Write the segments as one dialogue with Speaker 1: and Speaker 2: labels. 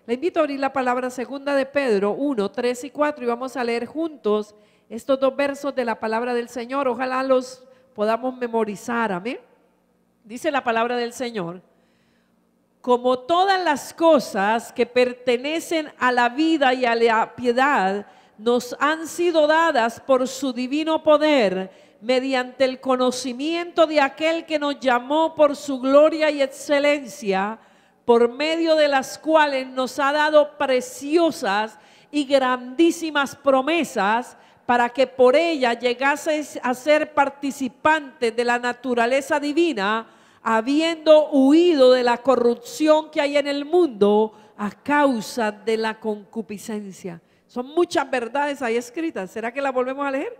Speaker 1: Le invito a abrir la palabra segunda de Pedro 1, 3 y 4 y vamos a leer juntos estos dos versos de la palabra del Señor. Ojalá los podamos memorizar, amén. Dice la palabra del Señor: como todas las cosas que pertenecen a la vida y a la piedad nos han sido dadas por su divino poder, mediante el conocimiento de aquel que nos llamó por su gloria y excelencia, por medio de las cuales nos ha dado preciosas y grandísimas promesas, para que por ella llegaseis a ser participantes de la naturaleza divina, habiendo huido de la corrupción que hay en el mundo a causa de la concupiscencia. Son muchas verdades ahí escritas. ¿Será que las volvemos a leer?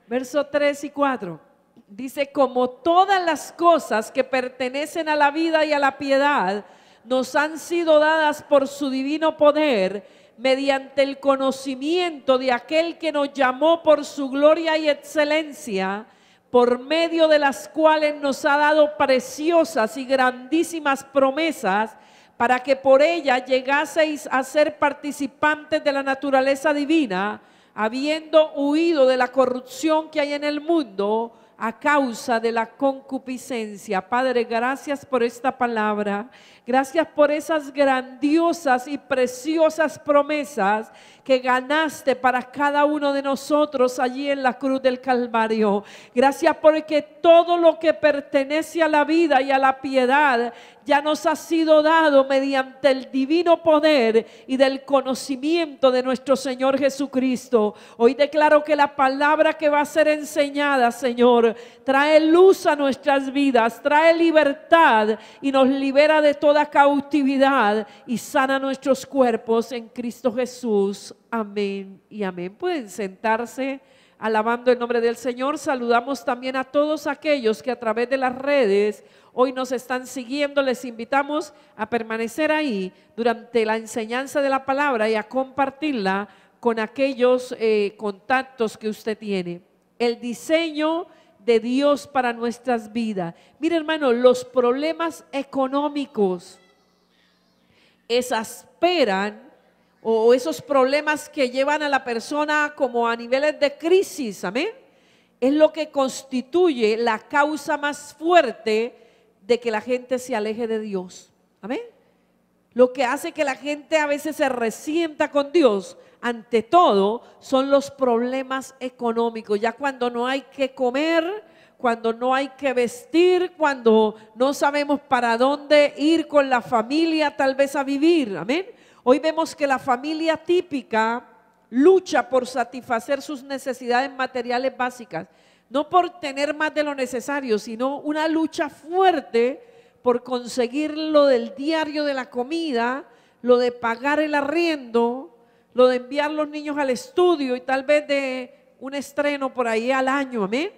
Speaker 1: Verso 3 y 4. Dice: como todas las cosas que pertenecen a la vida y a la piedad nos han sido dadas por su divino poder, mediante el conocimiento de aquel que nos llamó por su gloria y excelencia, por medio de las cuales nos ha dado preciosas y grandísimas promesas, para que por ella llegaseis a ser participantes de la naturaleza divina, habiendo huido de la corrupción que hay en el mundo a causa de la concupiscencia. Padre, gracias por esta palabra. Gracias por esas grandiosas y preciosas promesas que ganaste para cada uno de nosotros allí en la cruz del Calvario. Gracias porque todo lo que pertenece a la vida y a la piedad ya nos ha sido dado mediante el divino poder y del conocimiento de nuestro Señor Jesucristo. Hoy declaro que la palabra que va a ser enseñada, Señor, trae luz a nuestras vidas, trae libertad y nos libera de toda cautividad y sana nuestros cuerpos en Cristo Jesús. Amén y amén. Pueden sentarse alabando el nombre del Señor. Saludamos también a todos aquellos que a través de las redes hoy nos están siguiendo. Les invitamos a permanecer ahí durante la enseñanza de la palabra y a compartirla con aquellos contactos que usted tiene. El diseño de Dios para nuestras vidas. Mire, hermano, los problemas económicos exasperan, o esos problemas que llevan a la persona como a niveles de crisis, amén, es lo que constituye la causa más fuerte de que la gente se aleje de Dios, amén. Lo que hace que la gente a veces se resienta con Dios, ante todo, son los problemas económicos. Ya cuando no hay que comer, cuando no hay que vestir, cuando no sabemos para dónde ir con la familia tal vez a vivir, amén. Hoy vemos que la familia típica lucha por satisfacer sus necesidades materiales básicas, no por tener más de lo necesario, sino una lucha fuerte por conseguir lo del diario de la comida, lo de pagar el arriendo, lo de enviar los niños al estudio y tal vez de un estreno por ahí al año, amén.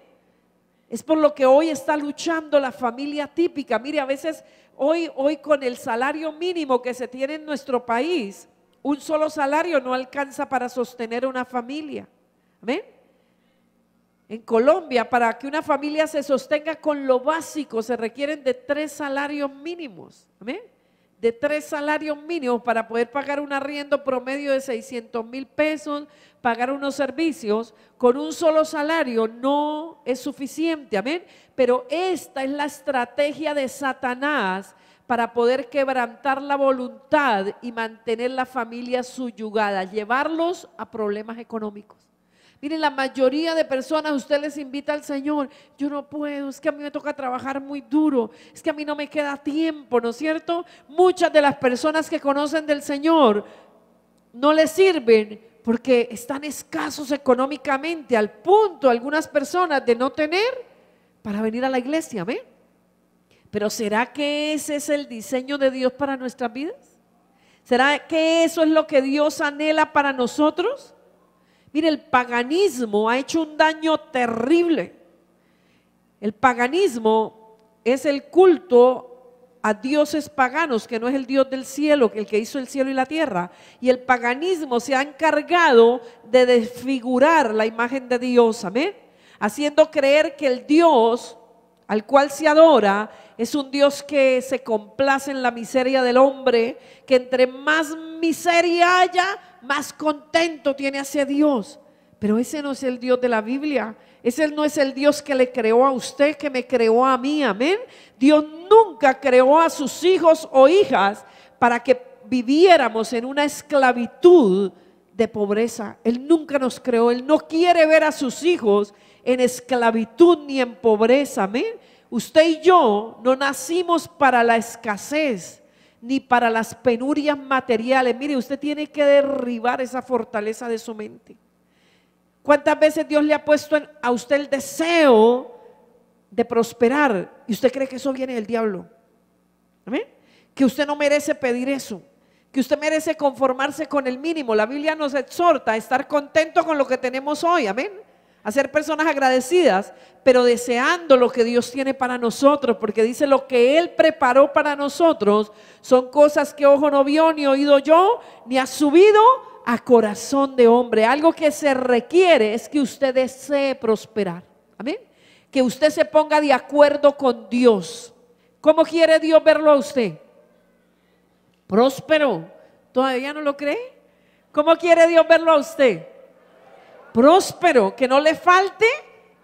Speaker 1: Es por lo que hoy está luchando la familia típica. Mire, a veces hoy con el salario mínimo que se tiene en nuestro país, un solo salario no alcanza para sostener una familia. ¿Amén? En Colombia, para que una familia se sostenga con lo básico, se requieren de 3 salarios mínimos. ¿Amén? De 3 salarios mínimos para poder pagar un arriendo promedio de 600,000 pesos, pagar unos servicios. Con un solo salario no es suficiente, amén. Pero esta es la estrategia de Satanás para poder quebrantar la voluntad y mantener la familia subyugada, llevarlos a problemas económicos. Miren, la mayoría de personas, usted les invita al Señor: yo no puedo, es que a mí me toca trabajar muy duro, es que a mí no me queda tiempo, ¿no es cierto? Muchas de las personas que conocen del Señor no les sirven porque están escasos económicamente, al punto algunas personas de no tener para venir a la iglesia, ¿amén? Pero ¿será que ese es el diseño de Dios para nuestras vidas? ¿Será que eso es lo que Dios anhela para nosotros? Mire, el paganismo ha hecho un daño terrible. El paganismo es el culto a dioses paganos, que no es el Dios del cielo, el que hizo el cielo y la tierra. Y el paganismo se ha encargado de desfigurar la imagen de Dios, amén, haciendo creer que el Dios al cual se adora es un Dios que se complace en la miseria del hombre, que entre más miseria haya, más contento tiene hacia Dios. Pero ese no es el Dios de la Biblia. Ese no es el Dios que le creó a usted, que me creó a mí, amén. Dios nunca creó a sus hijos o hijas para que viviéramos en una esclavitud de pobreza. Él nunca nos creó, Él no quiere ver a sus hijos en esclavitud ni en pobreza, amén. Usted y yo no nacimos para la escasez ni para las penurias materiales. Mire, usted tiene que derribar esa fortaleza de su mente. ¿Cuántas veces Dios le ha puesto a usted el deseo de prosperar y usted cree que eso viene del diablo? ¿Amén? Que usted no merece pedir eso, que usted merece conformarse con el mínimo. La Biblia nos exhorta a estar contento con lo que tenemos hoy, amén, a ser personas agradecidas, pero deseando lo que Dios tiene para nosotros, porque dice: lo que Él preparó para nosotros son cosas que ojo no vio, ni oído yo, ni ha subido a corazón de hombre. Algo que se requiere es que usted desee prosperar, amén, que usted se ponga de acuerdo con Dios. ¿Cómo quiere Dios verlo a usted? Próspero. ¿Todavía no lo cree? ¿Cómo quiere Dios verlo a usted? Próspero, que no le falte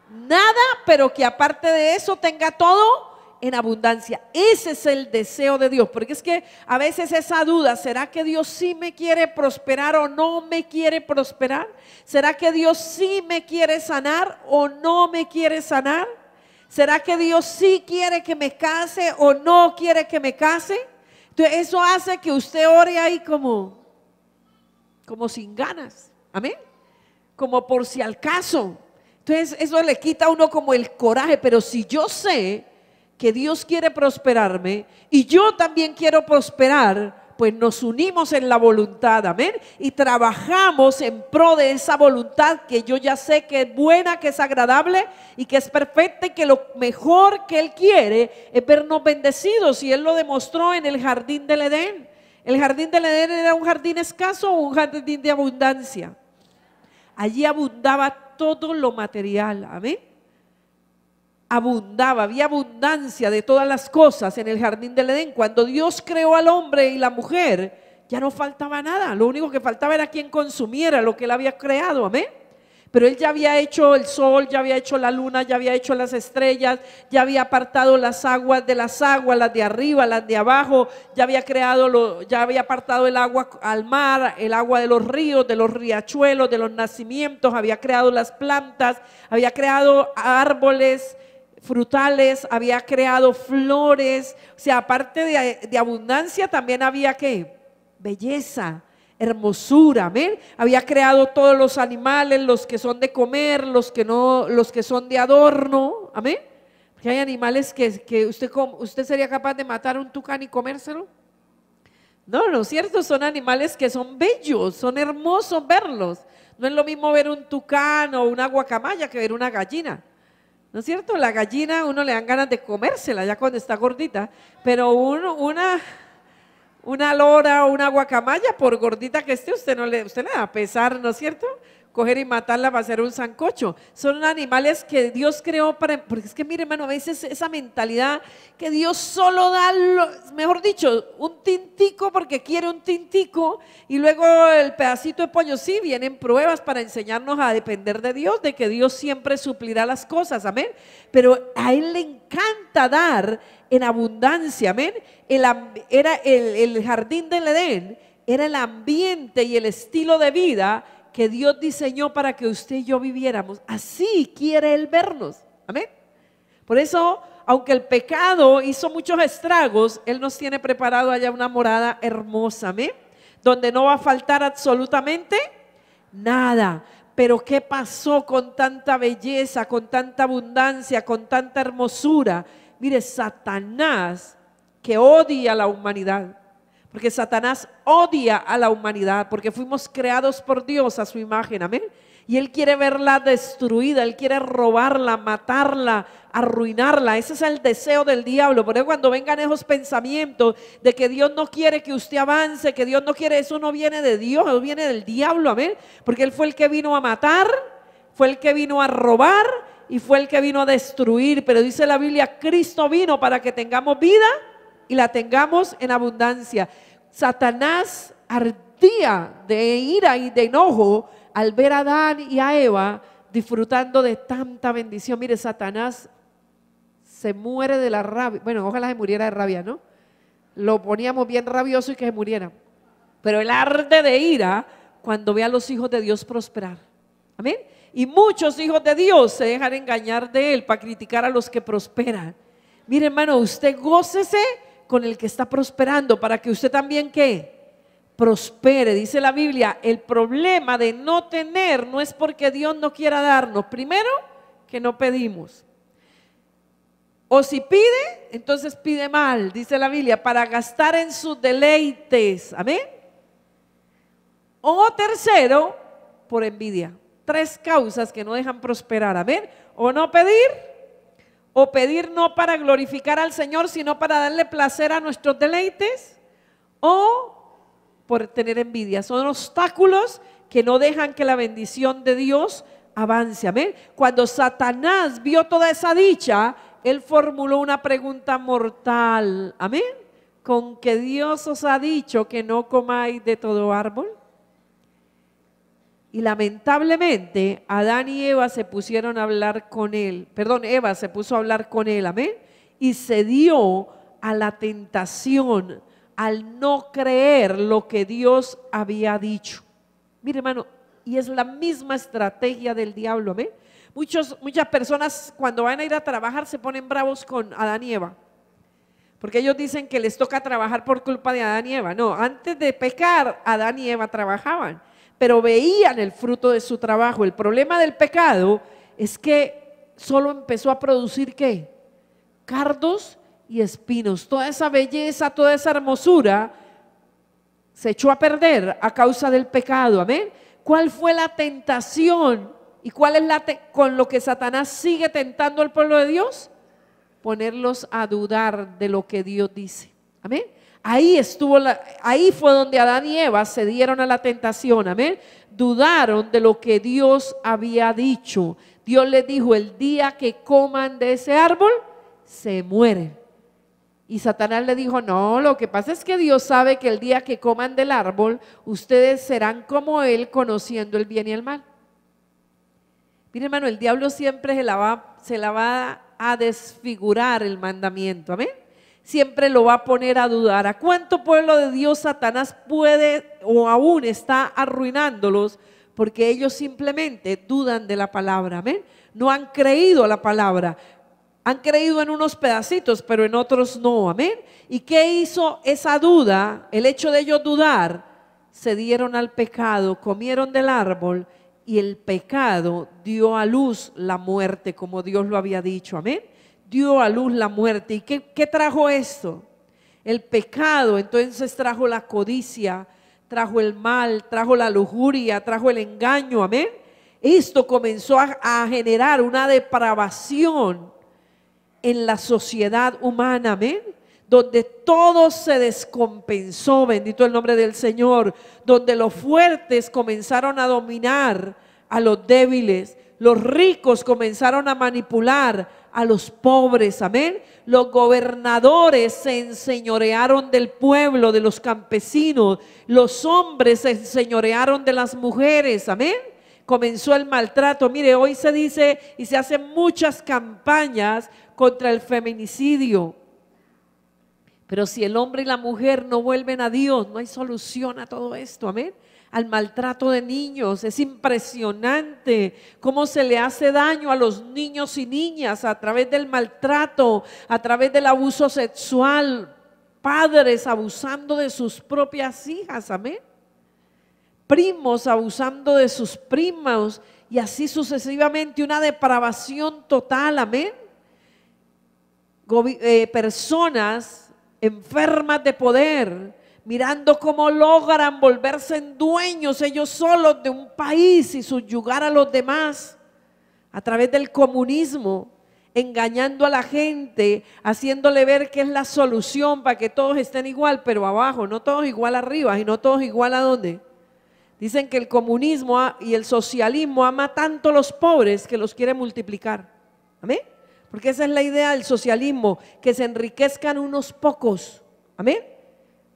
Speaker 1: nada, pero que aparte de eso tenga todo en abundancia. Ese es el deseo de Dios, porque es que a veces esa duda: ¿será que Dios sí me quiere prosperar o no me quiere prosperar? ¿Será que Dios sí me quiere sanar o no me quiere sanar? ¿Será que Dios sí quiere que me case o no quiere que me case? Entonces eso hace que usted ore ahí como sin ganas, amén, como por si al caso. Entonces eso le quita a uno como el coraje. Pero si yo sé que Dios quiere prosperarme y yo también quiero prosperar, pues nos unimos en la voluntad, amén, y trabajamos en pro de esa voluntad que yo ya sé que es buena, que es agradable y que es perfecta, y que lo mejor que Él quiere es vernos bendecidos. Y Él lo demostró en el jardín del Edén. El jardín del Edén era un jardín escaso o un jardín de abundancia. Allí abundaba todo lo material, amén. Abundaba, había abundancia de todas las cosas en el jardín del Edén. Cuando Dios creó al hombre y la mujer, ya no faltaba nada. Lo único que faltaba era quien consumiera lo que Él había creado, amén. Pero Él ya había hecho el sol, ya había hecho la luna, ya había hecho las estrellas, ya había apartado las aguas de las aguas, las de arriba, las de abajo, ya había creado, ya había apartado el agua al mar, el agua de los ríos, de los riachuelos, de los nacimientos, había creado las plantas, había creado árboles frutales, había creado flores. O sea, aparte de abundancia, también había ¿qué? Belleza, hermosura, amén. Había creado todos los animales, los que son de comer, los que no, los que son de adorno, amén. Porque hay animales que usted sería capaz de matar un tucán y comérselo. No, no es cierto, son animales que son bellos, son hermosos verlos. No es lo mismo ver un tucán o una guacamaya que ver una gallina. ¿No es cierto? La gallina uno le dan ganas de comérsela ya cuando está gordita, pero una lora o una guacamaya, por gordita que esté, usted le va a pesar, ¿no es cierto? Coger y matarla para hacer un sancocho. Son animales que Dios creó porque es que mire, hermano, a veces esa mentalidad que Dios solo da, mejor dicho, un tintico porque quiere un tintico, y luego el pedacito de pollo. Sí, vienen pruebas para enseñarnos a depender de Dios, de que Dios siempre suplirá las cosas, amén. Pero a Él le encanta dar en abundancia, amén. El jardín del Edén era el ambiente y el estilo de vida que Dios diseñó para que usted y yo viviéramos. Así quiere Él vernos, amén. Por eso, aunque el pecado hizo muchos estragos, Él nos tiene preparado allá una morada hermosa, amén, donde no va a faltar absolutamente nada. Pero ¿qué pasó con tanta belleza, con tanta abundancia, con tanta hermosura? Mire, Satanás, que odia a la humanidad, porque Satanás odia a la humanidad, porque fuimos creados por Dios a su imagen, amén. Y Él quiere verla destruida, Él quiere robarla, matarla, arruinarla. Ese es el deseo del diablo. Por eso cuando vengan esos pensamientos de que Dios no quiere que usted avance, que Dios no quiere, eso no viene de Dios, eso viene del diablo, amén. Porque Él fue el que vino a matar, fue el que vino a robar y fue el que vino a destruir, pero dice la Biblia, Cristo vino para que tengamos vida y la tengamos en abundancia. Satanás ardía de ira y de enojo al ver a Adán y a Eva disfrutando de tanta bendición. Mire, Satanás se muere de la rabia. Bueno, ojalá se muriera de rabia, ¿no? Lo poníamos bien rabioso y que se muriera. Pero él arde de ira cuando ve a los hijos de Dios prosperar. Amén. Y muchos hijos de Dios se dejan engañar de él para criticar a los que prosperan. Mire, hermano, usted gócese con el que está prosperando para que usted también, ¿qué? Prospere. Dice la Biblia, el problema de no tener no es porque Dios no quiera darnos. Primero, que no pedimos. O si pide, entonces pide mal, dice la Biblia, para gastar en sus deleites. Amén. O tercero, por envidia. 3 causas que no dejan prosperar. Amén. O no pedir, o pedir no para glorificar al Señor, sino para darle placer a nuestros deleites, o por tener envidia. Son obstáculos que no dejan que la bendición de Dios avance. Amén. Cuando Satanás vio toda esa dicha, él formuló una pregunta mortal. Amén. ¿Con que Dios os ha dicho que no comáis de todo árbol? Y lamentablemente Adán y Eva se pusieron a hablar con él. Perdón, Eva se puso a hablar con él. Amén. Y cedió a la tentación al no creer lo que Dios había dicho. Mire, hermano, y es la misma estrategia del diablo. Amén. Muchas personas cuando van a ir a trabajar se ponen bravos con Adán y Eva, porque ellos dicen que les toca trabajar por culpa de Adán y Eva. No, antes de pecar, Adán y Eva trabajaban, pero veían el fruto de su trabajo. El problema del pecado es que solo empezó a producir ¿qué? Cardos y espinos. Toda esa belleza, toda esa hermosura se echó a perder a causa del pecado. Amén. ¿Cuál fue la tentación? ¿Y cuál es con lo que Satanás sigue tentando al pueblo de Dios? Ponerlos a dudar de lo que Dios dice. Amén. Ahí fue donde Adán y Eva se dieron a la tentación. Amén. Dudaron de lo que Dios había dicho. Dios les dijo, el día que coman de ese árbol, se mueren. Y Satanás le dijo, no, lo que pasa es que Dios sabe que el día que coman del árbol, ustedes serán como Él, conociendo el bien y el mal. Mire, hermano, el diablo siempre se la va a desfigurar el mandamiento. Amén. Siempre lo va a poner a dudar. ¿A cuánto pueblo de Dios Satanás puede o aún está arruinándolos? Porque ellos simplemente dudan de la palabra. Amén. No han creído a la palabra. Han creído en unos pedacitos, pero en otros no. Amén. ¿Y qué hizo esa duda? El hecho de ellos dudar, se dieron al pecado, comieron del árbol. Y el pecado dio a luz la muerte, como Dios lo había dicho. Amén. Dio a luz la muerte. ¿Y qué trajo esto? El pecado entonces trajo la codicia, trajo el mal, trajo la lujuria, trajo el engaño. Amén. Esto comenzó a generar una depravación en la sociedad humana. Amén. Donde todo se descompensó, bendito el nombre del Señor, donde los fuertes comenzaron a dominar a los débiles, los ricos comenzaron a manipular a los pobres. Amén. Los gobernadores se enseñorearon del pueblo, de los campesinos, los hombres se enseñorearon de las mujeres. Amén. Comenzó el maltrato. Mire, hoy se dice y se hacen muchas campañas contra el feminicidio. Pero si el hombre y la mujer no vuelven a Dios, no hay solución a todo esto. Amén. Al maltrato de niños, es impresionante cómo se le hace daño a los niños y niñas a través del maltrato, a través del abuso sexual. Padres abusando de sus propias hijas. Amén. Primos abusando de sus primos y así sucesivamente, una depravación total. Amén. Personas enfermas de poder, mirando cómo logran volverse en dueños ellos solos de un país y subyugar a los demás a través del comunismo, engañando a la gente, haciéndole ver que es la solución para que todos estén igual, pero abajo, no todos igual arriba y no todos igual a dónde. Dicen que el comunismo y el socialismo ama tanto a los pobres que los quiere multiplicar. Amén. Porque esa es la idea del socialismo, que se enriquezcan unos pocos. Amén.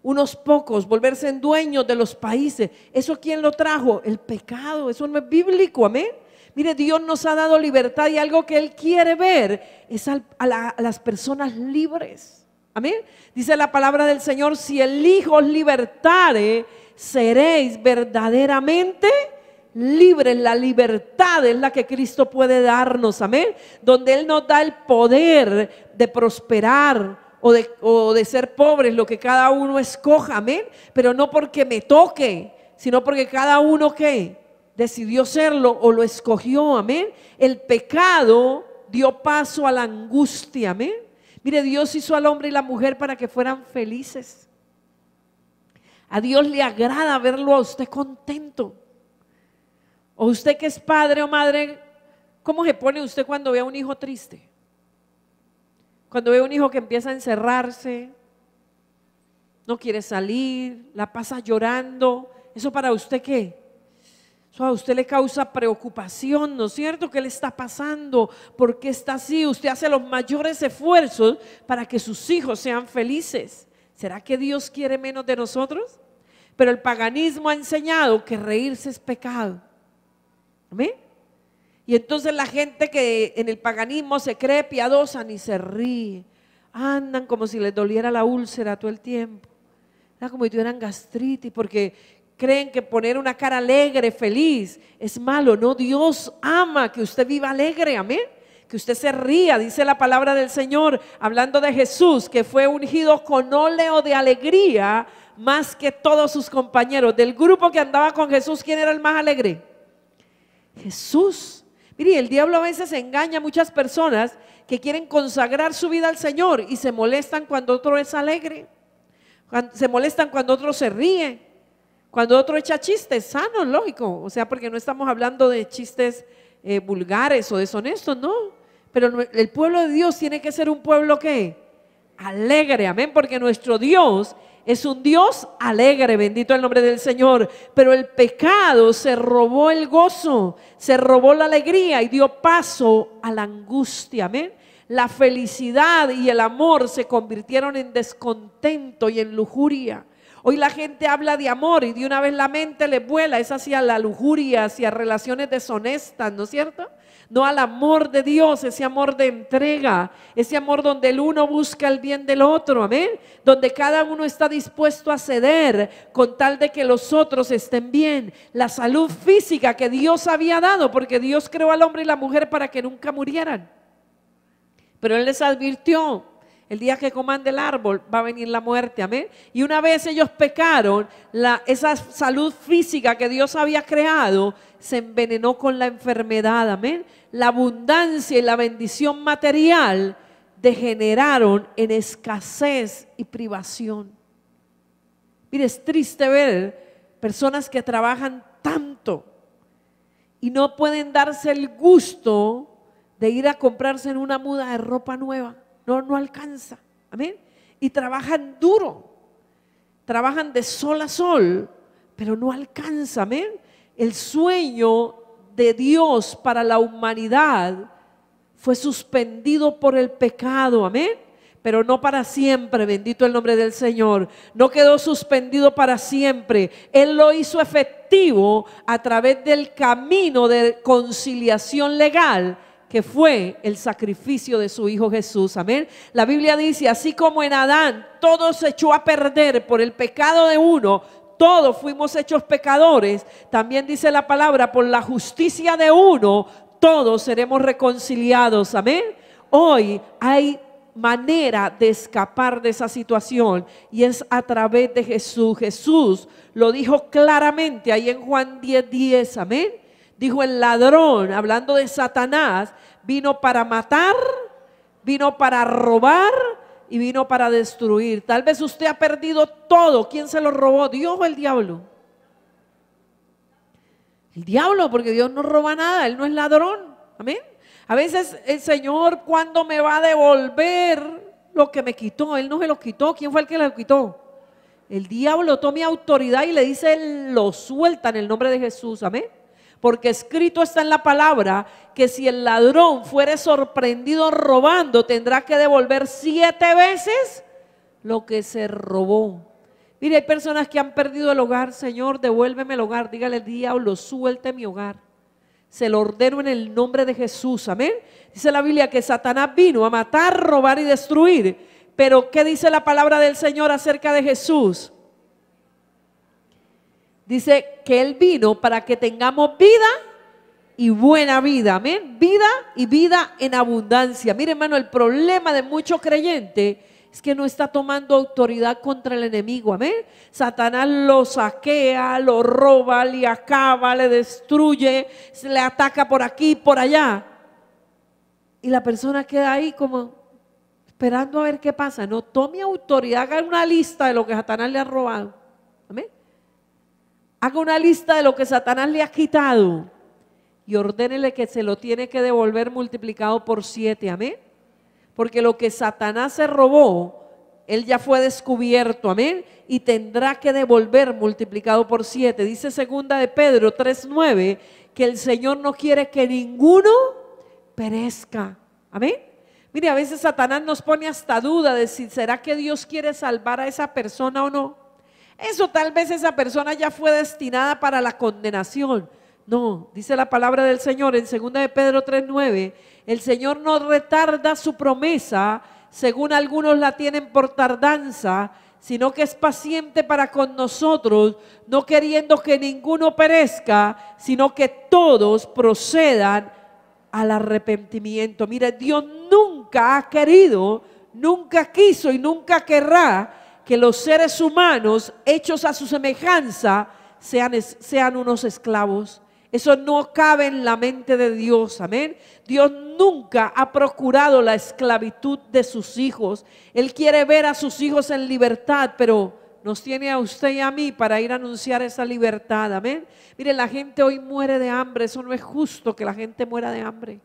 Speaker 1: Unos pocos, volverse en dueños de los países. ¿Eso quién lo trajo? El pecado. Eso no es bíblico. Amén. Mire, Dios nos ha dado libertad y algo que Él quiere ver es a las personas libres. Amén. Dice la palabra del Señor: si el Hijo os libertare, seréis verdaderamente libres. La libertad es la que Cristo puede darnos. Amén. Donde Él nos da el poder de prosperar o de ser pobres, lo que cada uno escoja. Amén. Pero no porque me toque, sino porque cada uno ¿qué? Decidió serlo o lo escogió. Amén. El pecado dio paso a la angustia. Amén. Mire, Dios hizo al hombre y la mujer para que fueran felices. A Dios le agrada verlo a usted contento. O usted que es padre o madre, ¿cómo se pone usted cuando ve a un hijo triste? Cuando ve a un hijo que empieza a encerrarse, no quiere salir, la pasa llorando. ¿Eso para usted qué? Eso a usted le causa preocupación, ¿no es cierto? ¿Qué le está pasando? ¿Por qué está así? Usted hace los mayores esfuerzos para que sus hijos sean felices. ¿Será que Dios quiere menos de nosotros? Pero el paganismo ha enseñado que reírse es pecado. ¿Amén? Y entonces la gente que en el paganismo se cree piadosa ni se ríe. Andan como si les doliera la úlcera todo el tiempo. Como si tuvieran gastritis, porque creen que poner una cara alegre, feliz, es malo. No, Dios ama que usted viva alegre, amén. Que usted se ría, dice la palabra del Señor, hablando de Jesús, que fue ungido con óleo de alegría más que todos sus compañeros. Del grupo que andaba con Jesús, ¿quién era el más alegre? Jesús. Mire, el diablo a veces engaña a muchas personas que quieren consagrar su vida al Señor y se molestan cuando otro es alegre, se molestan cuando otro se ríe, cuando otro echa chistes sanos, lógico, o sea, porque no estamos hablando de chistes vulgares o deshonestos, no, pero el pueblo de Dios tiene que ser un pueblo ¿qué? Alegre, amén, porque nuestro Dios es un Dios alegre, bendito el nombre del Señor. Pero el pecado se robó el gozo, se robó la alegría y dio paso a la angustia, amén. La felicidad y el amor se convirtieron en descontento y en lujuria. Hoy la gente habla de amor y de una vez la mente le vuela, es hacia la lujuria, hacia relaciones deshonestas, ¿no es cierto? No al amor de Dios, ese amor de entrega, ese amor donde el uno busca el bien del otro, amén. Donde cada uno está dispuesto a ceder con tal de que los otros estén bien. La salud física que Dios había dado, porque Dios creó al hombre y la mujer para que nunca murieran. Pero Él les advirtió: el día que coman del árbol va a venir la muerte, amén. Y una vez ellos pecaron, esa salud física que Dios había creado se envenenó con la enfermedad, amén. La abundancia y la bendición material degeneraron en escasez y privación. Mire, es triste ver personas que trabajan tanto y no pueden darse el gusto de ir a comprarse en una muda de ropa nueva. No alcanza, amén. Y trabajan duro, trabajan de sol a sol, pero no alcanza, amén. El sueño de Dios para la humanidad fue suspendido por el pecado, amén. Pero no para siempre, bendito el nombre del Señor. No quedó suspendido para siempre. Él lo hizo efectivo a través del camino de conciliación legal, que fue el sacrificio de su Hijo Jesús, amén. La Biblia dice: así como en Adán todo se echó a perder por el pecado de uno, todos fuimos hechos pecadores, también dice la palabra: por la justicia de uno, todos seremos reconciliados, amén. Hoy hay manera de escapar de esa situación y es a través de Jesús. Jesús lo dijo claramente ahí en Juan 10:10, amén. Dijo: el ladrón, hablando de Satanás, vino para matar, vino para robar y vino para destruir. Tal vez usted ha perdido todo. ¿Quién se lo robó? ¿Dios o el diablo? El diablo, porque Dios no roba nada, Él no es ladrón, amén. A veces el Señor, ¿cuándo me va a devolver lo que me quitó? Él no se lo quitó. ¿Quién fue el que lo quitó? El diablo. Tome autoridad y le dice: Él lo suelta en el nombre de Jesús, amén. porque escrito está en la palabra que si el ladrón fuere sorprendido robando, tendrá que devolver 7 veces lo que se robó. Mire, hay personas que han perdido el hogar. Señor, devuélveme el hogar. Dígale al diablo, suelte mi hogar. Se lo ordeno en el nombre de Jesús, amén. Dice la Biblia que Satanás vino a matar, robar y destruir. Pero ¿qué dice la palabra del Señor acerca de Jesús? Dice que Él vino para que tengamos vida y buena vida, amén. Vida y vida en abundancia. Mire, hermano, el problema de muchos creyentes es que no está tomando autoridad contra el enemigo, amén. Satanás lo saquea, lo roba, le acaba, le destruye, se le ataca por aquí, por allá. Y la persona queda ahí como esperando a ver qué pasa. No tome autoridad, haga una lista de lo que Satanás le ha robado, amén. Haga una lista de lo que Satanás le ha quitado y ordénele que se lo tiene que devolver multiplicado por 7, amén. Porque lo que Satanás se robó, él ya fue descubierto, amén, y tendrá que devolver multiplicado por 7. Dice segunda de Pedro 3:9 que el Señor no quiere que ninguno perezca, amén. Mire, a veces Satanás nos pone hasta duda de si será que Dios quiere salvar a esa persona o no. Eso tal vez esa persona ya fue destinada para la condenación. No, dice la palabra del Señor en 2 de Pedro 3:9, el Señor no retarda su promesa, según algunos la tienen por tardanza, sino que es paciente para con nosotros, no queriendo que ninguno perezca, sino que todos procedan al arrepentimiento. Mire, Dios nunca ha querido, nunca quiso y nunca querrá que los seres humanos hechos a su semejanza sean unos esclavos. Eso no cabe en la mente de Dios, amén. Dios nunca ha procurado la esclavitud de sus hijos. Él quiere ver a sus hijos en libertad, pero nos tiene a usted y a mí para ir a anunciar esa libertad, amén. Mire, la gente hoy muere de hambre. Eso no es justo que la gente muera de hambre,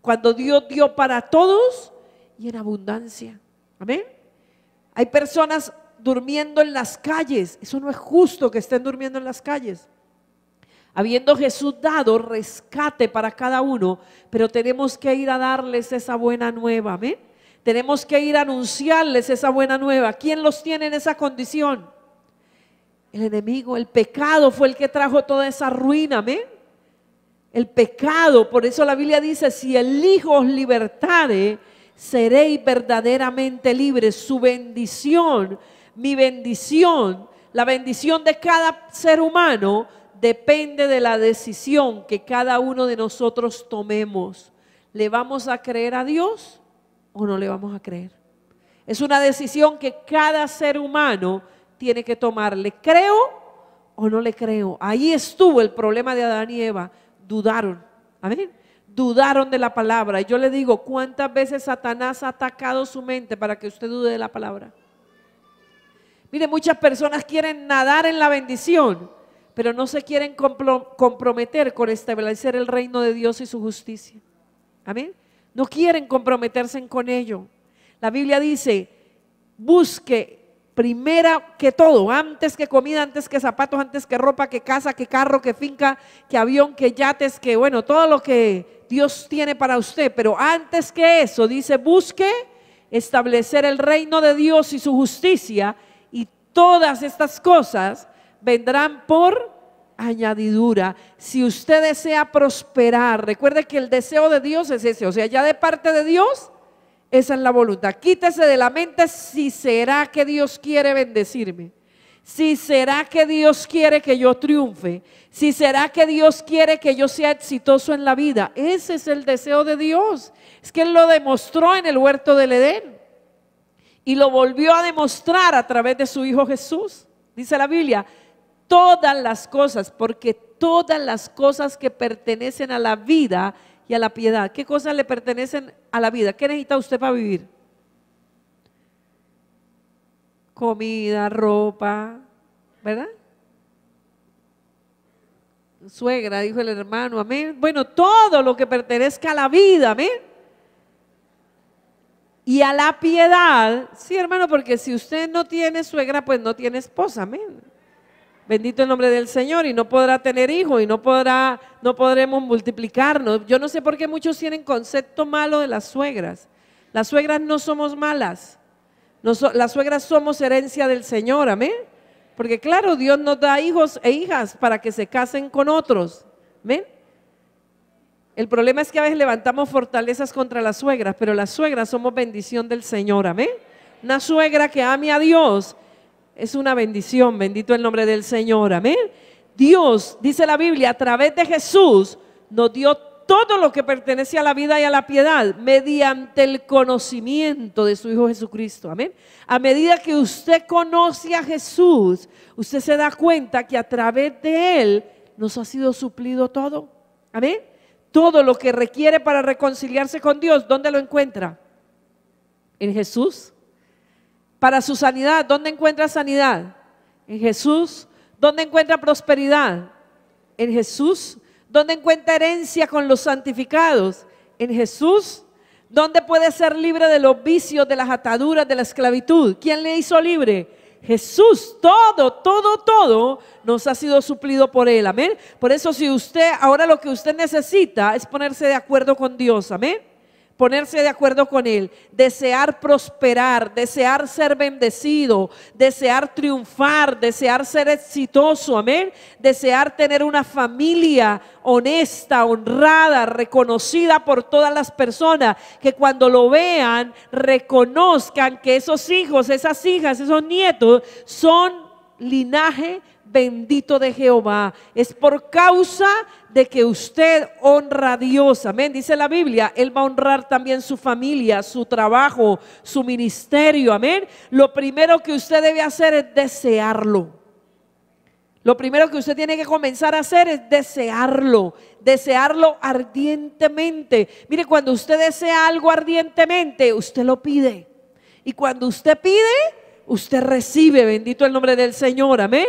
Speaker 1: cuando Dios dio para todos y en abundancia, amén. Hay personas durmiendo en las calles. Eso no es justo que estén durmiendo en las calles, habiendo Jesús dado rescate para cada uno. Pero tenemos que ir a darles esa buena nueva, amén. Tenemos que ir a anunciarles esa buena nueva. ¿Quién los tiene en esa condición? El enemigo, el pecado fue el que trajo toda esa ruina, amén. El pecado, por eso la Biblia dice, si el Hijo os libertare, seréis verdaderamente libres. Su bendición, mi bendición, la bendición de cada ser humano depende de la decisión que cada uno de nosotros tomemos. ¿Le vamos a creer a Dios o no le vamos a creer? Es una decisión que cada ser humano tiene que tomar. ¿Le creo o no le creo? Ahí estuvo el problema de Adán y Eva. Dudaron, amén. Dudaron de la palabra. Y yo le digo, ¿cuántas veces Satanás ha atacado su mente para que usted dude de la palabra? Mire, muchas personas quieren nadar en la bendición, pero no se quieren comprometer con establecer el reino de Dios y su justicia, amén. No quieren comprometerse con ello. La Biblia dice, busque primera que todo, antes que comida, antes que zapatos, antes que ropa, que casa, que carro, que finca, que avión, que yates, que bueno, todo lo que Dios tiene para usted. Pero antes que eso, dice, busque establecer el reino de Dios y su justicia, y todas estas cosas vendrán por añadidura. Si usted desea prosperar, recuerde que el deseo de Dios es ese, o sea, ya de parte de Dios, esa es la voluntad. Quítese de la mente si será que Dios quiere bendecirme, si será que Dios quiere que yo triunfe, si será que Dios quiere que yo sea exitoso en la vida. Ese es el deseo de Dios. Es que Él lo demostró en el huerto del Edén y lo volvió a demostrar a través de su Hijo Jesús. Dice la Biblia, todas las cosas, porque todas las cosas que pertenecen a la vida y a la piedad. ¿Qué cosas le pertenecen a la vida? ¿Qué necesita usted para vivir? Comida, ropa, ¿verdad? Suegra, dijo el hermano, amén. Bueno, todo lo que pertenezca a la vida, amén. Y a la piedad, sí, hermano, porque si usted no tiene suegra, pues no tiene esposa, amén. Bendito el nombre del Señor, y no podrá tener hijos y no podremos multiplicarnos. Yo no sé por qué muchos tienen concepto malo de las suegras. Las suegras no somos malas. Las suegras somos herencia del Señor, amén. Porque claro, Dios nos da hijos e hijas para que se casen con otros, amén. El problema es que a veces levantamos fortalezas contra las suegras, pero las suegras somos bendición del Señor, amén. Una suegra que ame a Dios es una bendición, bendito el nombre del Señor, amén. Dios, dice la Biblia, a través de Jesús nos dio todo lo que pertenece a la vida y a la piedad mediante el conocimiento de su Hijo Jesucristo, amén. A medida que usted conoce a Jesús, usted se da cuenta que a través de Él nos ha sido suplido todo, amén. Todo lo que requiere para reconciliarse con Dios, ¿dónde lo encuentra? En Jesús. Para su sanidad, ¿dónde encuentra sanidad? En Jesús. ¿Dónde encuentra prosperidad? En Jesús. ¿Dónde encuentra herencia con los santificados? En Jesús. ¿Dónde puede ser libre de los vicios, de las ataduras, de la esclavitud? ¿Quién le hizo libre? Jesús. Todo nos ha sido suplido por Él, amén. Por eso si usted, ahora lo que usted necesita es ponerse de acuerdo con Dios, amén. Ponerse de acuerdo con Él, desear prosperar, desear ser bendecido, desear triunfar, desear ser exitoso, amén. Desear tener una familia honesta, honrada, reconocida por todas las personas, que cuando lo vean reconozcan que esos hijos, esas hijas, esos nietos son linaje bendito de Jehová. Es por causa de que usted honra a Dios, amén. Dice la Biblia, Él va a honrar también su familia, su trabajo, su ministerio, amén. Lo primero que usted debe hacer es desearlo. Lo primero que usted tiene que comenzar a hacer es desearlo ardientemente. Mire, cuando usted desea algo ardientemente, usted lo pide. Y cuando usted pide, usted recibe, bendito el nombre del Señor, amén.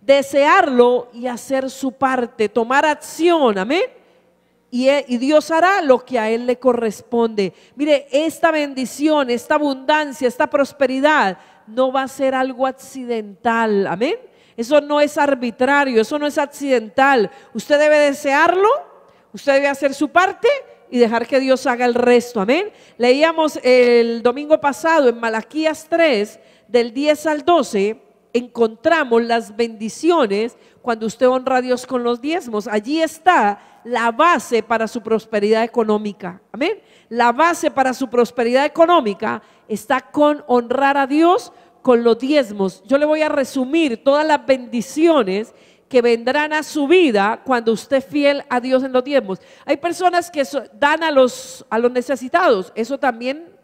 Speaker 1: Desearlo y hacer su parte, tomar acción, amén. Y Dios hará lo que a Él le corresponde. Mire, esta bendición, esta abundancia, esta prosperidad no va a ser algo accidental, amén. Eso no es arbitrario, eso no es accidental. Usted debe desearlo, usted debe hacer su parte y dejar que Dios haga el resto, amén. Leíamos el domingo pasado en Malaquías 3, del 10 al 12, encontramos las bendiciones cuando usted honra a Dios con los diezmos. Allí está la base para su prosperidad económica, amén. La base para su prosperidad económica está con honrar a Dios con los diezmos. Yo le voy a resumir todas las bendiciones que vendrán a su vida cuando usted es fiel a Dios en los diezmos. Hay personas que dan a los necesitados, eso también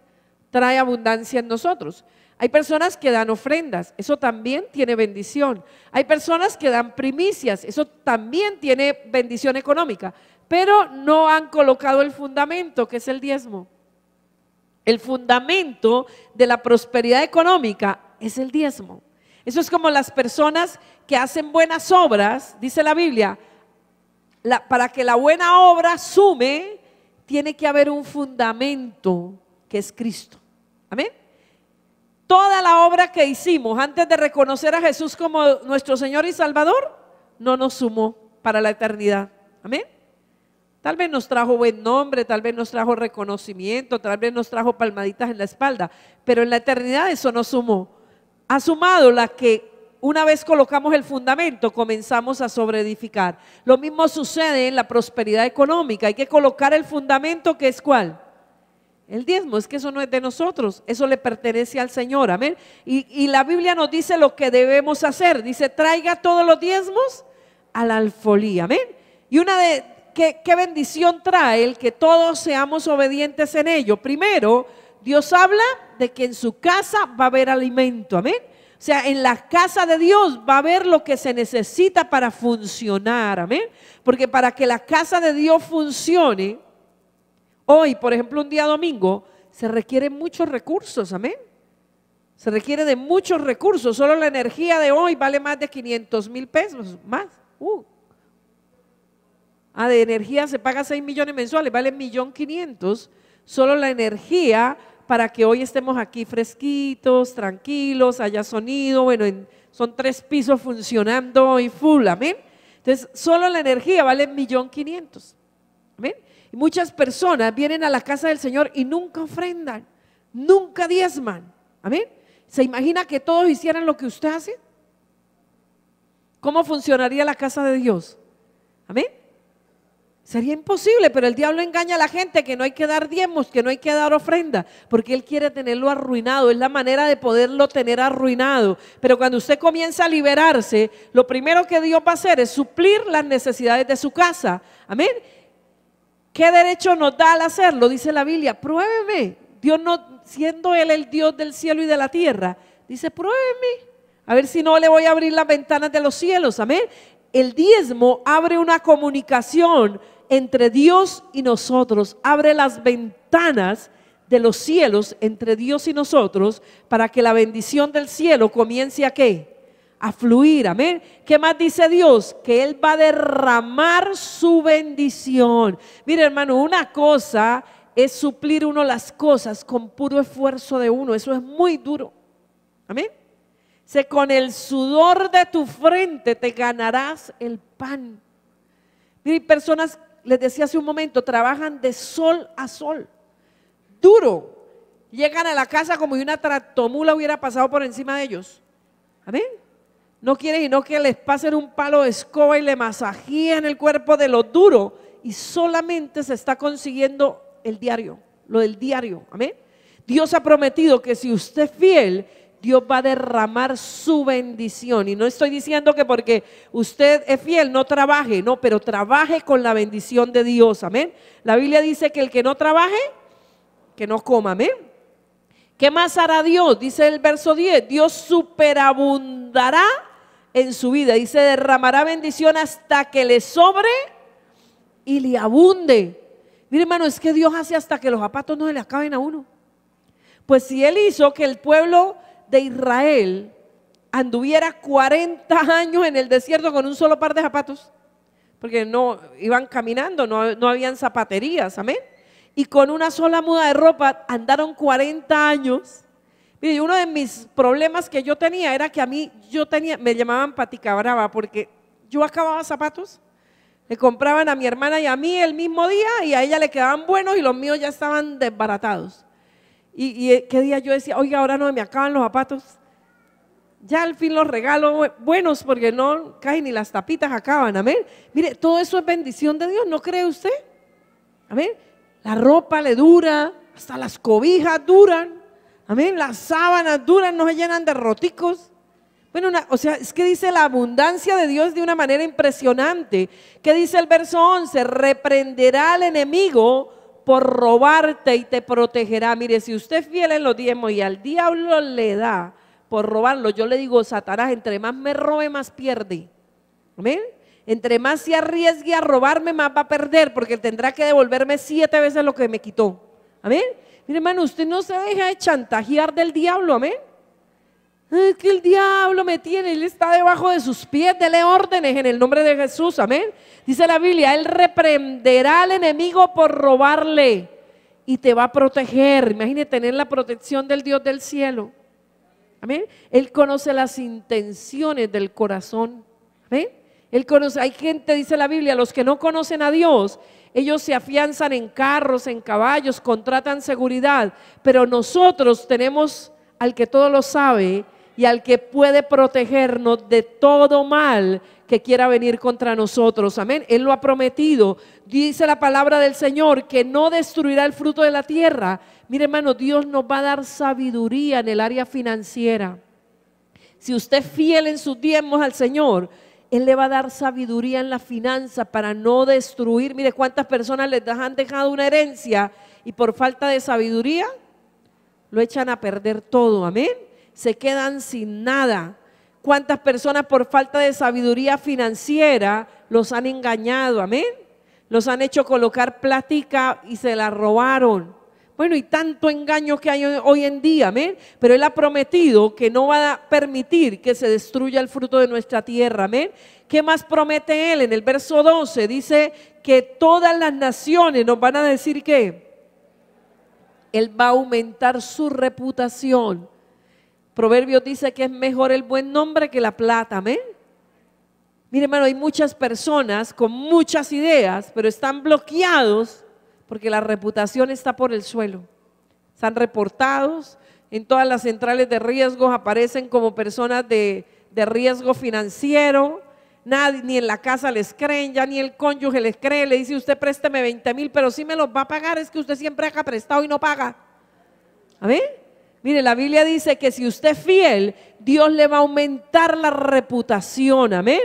Speaker 1: trae abundancia en nosotros. Hay personas que dan ofrendas, eso también tiene bendición. Hay personas que dan primicias, eso también tiene bendición económica, pero no han colocado el fundamento, que es el diezmo. El fundamento de la prosperidad económica es el diezmo. Eso es como las personas que hacen buenas obras, dice la Biblia, para que la buena obra sume, tiene que haber un fundamento que es Cristo. Amén. Toda la obra que hicimos antes de reconocer a Jesús como nuestro Señor y Salvador no nos sumó para la eternidad. Amén. Tal vez nos trajo buen nombre, tal vez nos trajo reconocimiento, tal vez nos trajo palmaditas en la espalda, pero en la eternidad eso no sumó. Ha sumado la que una vez colocamos el fundamento comenzamos a sobreedificar. Lo mismo sucede en la prosperidad económica. Hay que colocar el fundamento, que es ¿cuál? El diezmo. Es que eso no es de nosotros, eso le pertenece al Señor, amén. Y la Biblia nos dice lo que debemos hacer. Dice, traiga todos los diezmos a la alfolía, amén. Y ¿qué bendición trae el que todos seamos obedientes en ello? Primero, Dios habla de que en su casa va a haber alimento, amén. O sea, en la casa de Dios va a haber lo que se necesita para funcionar, amén. Porque para que la casa de Dios funcione, hoy, por ejemplo, un día domingo, se requieren muchos recursos, amén. Se requiere de muchos recursos. Solo la energía de hoy vale más de 500,000 pesos, más. De energía se paga 6 millones mensuales, vale 1.500.000. Solo la energía para que hoy estemos aquí fresquitos, tranquilos, haya sonido, bueno, son 3 pisos funcionando y full, amén. Entonces, solo la energía vale 1.500.000, amén. Y muchas personas vienen a la casa del Señor y nunca ofrendan, nunca diezman, amén. ¿Se imagina que todos hicieran lo que usted hace? ¿Cómo funcionaría la casa de Dios? Amén. Sería imposible, pero el diablo engaña a la gente que no hay que dar diezmos, que no hay que dar ofrenda, porque él quiere tenerlo arruinado, es la manera de poderlo tener arruinado. Pero cuando usted comienza a liberarse, lo primero que Dios va a hacer es suplir las necesidades de su casa. Amén. ¿Qué derecho nos da al hacerlo? Dice la Biblia, pruébeme. Dios no, siendo Él el Dios del cielo y de la tierra, dice, pruébeme, a ver si no le voy a abrir las ventanas de los cielos. Amén. El diezmo abre una comunicación entre Dios y nosotros, abre las ventanas de los cielos entre Dios y nosotros para que la bendición del cielo comience a ¿qué? A fluir, amén. ¿Qué más dice Dios? Que Él va a derramar su bendición. Mire, hermano, una cosa es suplir uno las cosas con puro esfuerzo de uno, eso es muy duro, amén. Con el sudor de tu frente te ganarás el pan. Mire, personas, les decía hace un momento, trabajan de sol a sol, duro. Llegan a la casa como si una tractomula hubiera pasado por encima de ellos. Amén. No quieren sino que les pasen un palo de escoba y le masajeen el cuerpo de lo duro, y solamente se está consiguiendo el diario, lo del diario. Amén. Dios ha prometido que si usted es fiel, Dios va a derramar su bendición. Y no estoy diciendo que porque usted es fiel no trabaje, no, pero trabaje con la bendición de Dios, amén. La Biblia dice que el que no trabaje, que no coma, amén. ¿Qué más hará Dios? Dice el verso 10, Dios superabundará en su vida. Dice, derramará bendición hasta que le sobre y le abunde. Mire, hermano, es que Dios hace hasta que los zapatos no se le acaben a uno. Pues si Él hizo que el pueblo de Israel anduviera 40 años en el desierto con un solo par de zapatos, porque no iban caminando, no habían zapaterías, amén, y con una sola muda de ropa andaron 40 años. Mire, uno de mis problemas que yo tenía era que me llamaban patica brava, porque yo acababa zapatos, le compraban a mi hermana y a mí el mismo día, y a ella le quedaban buenos y los míos ya estaban desbaratados. Y qué día yo decía, oiga, ahora no me acaban los zapatos, ya al fin los regalo buenos, porque no, casi ni las tapitas acaban, amén. Mire, todo eso es bendición de Dios, ¿no cree usted? Amén. La ropa le dura, hasta las cobijas duran, amén. Las sábanas duran, no se llenan de roticos. Bueno, o sea, es que dice la abundancia de Dios de una manera impresionante. ¿Qué dice el verso 11? Reprenderá al enemigo por robarte y te protegerá. Mire, si usted es fiel en los diezmos y al diablo le da por robarlo, yo le digo, Satanás, entre más me robe, más pierde. Amén. Entre más se arriesgue a robarme, más va a perder, porque tendrá que devolverme 7 veces lo que me quitó. Amén. Mire, hermano, usted no se deja de chantajear del diablo, amén. Es que el diablo me tiene, él está debajo de sus pies, dele órdenes en el nombre de Jesús, amén. Dice la Biblia, Él reprenderá al enemigo por robarle y te va a proteger. Imagínate tener la protección del Dios del cielo, amén. Él conoce las intenciones del corazón, amén. Él conoce, hay gente, dice la Biblia, los que no conocen a Dios, ellos se afianzan en carros, en caballos, contratan seguridad, pero nosotros tenemos al que todo lo sabe y al que puede protegernos de todo mal que quiera venir contra nosotros, amén. Él lo ha prometido. Dice la palabra del Señor que no destruirá el fruto de la tierra. Mire, hermano, Dios nos va a dar sabiduría en el área financiera. Si usted es fiel en sus diezmos al Señor, Él le va a dar sabiduría en la finanza para no destruir. Mire cuántas personas les han dejado una herencia y por falta de sabiduría lo echan a perder todo, amén. Se quedan sin nada. ¿Cuántas personas por falta de sabiduría financiera los han engañado, amén? Los han hecho colocar plática y se la robaron. Bueno, y tanto engaño que hay hoy en día, amén. Pero Él ha prometido que no va a permitir que se destruya el fruto de nuestra tierra, amén. ¿Qué más promete Él? En el verso 12 dice que todas las naciones nos van a decir que Él va a aumentar su reputación. Proverbios dice que es mejor el buen nombre que la plata, amén. Mire, hermano, hay muchas personas con muchas ideas, pero están bloqueados porque la reputación está por el suelo. Están reportados en todas las centrales de riesgos, aparecen como personas de riesgo financiero. Nadie, ni en la casa les creen, ya ni el cónyuge les cree. Le dice: usted présteme 20,000, pero sí me los va a pagar, es que usted siempre ha prestado y no paga. ¿Amén? Mire, la Biblia dice que si usted es fiel, Dios le va a aumentar la reputación, amén.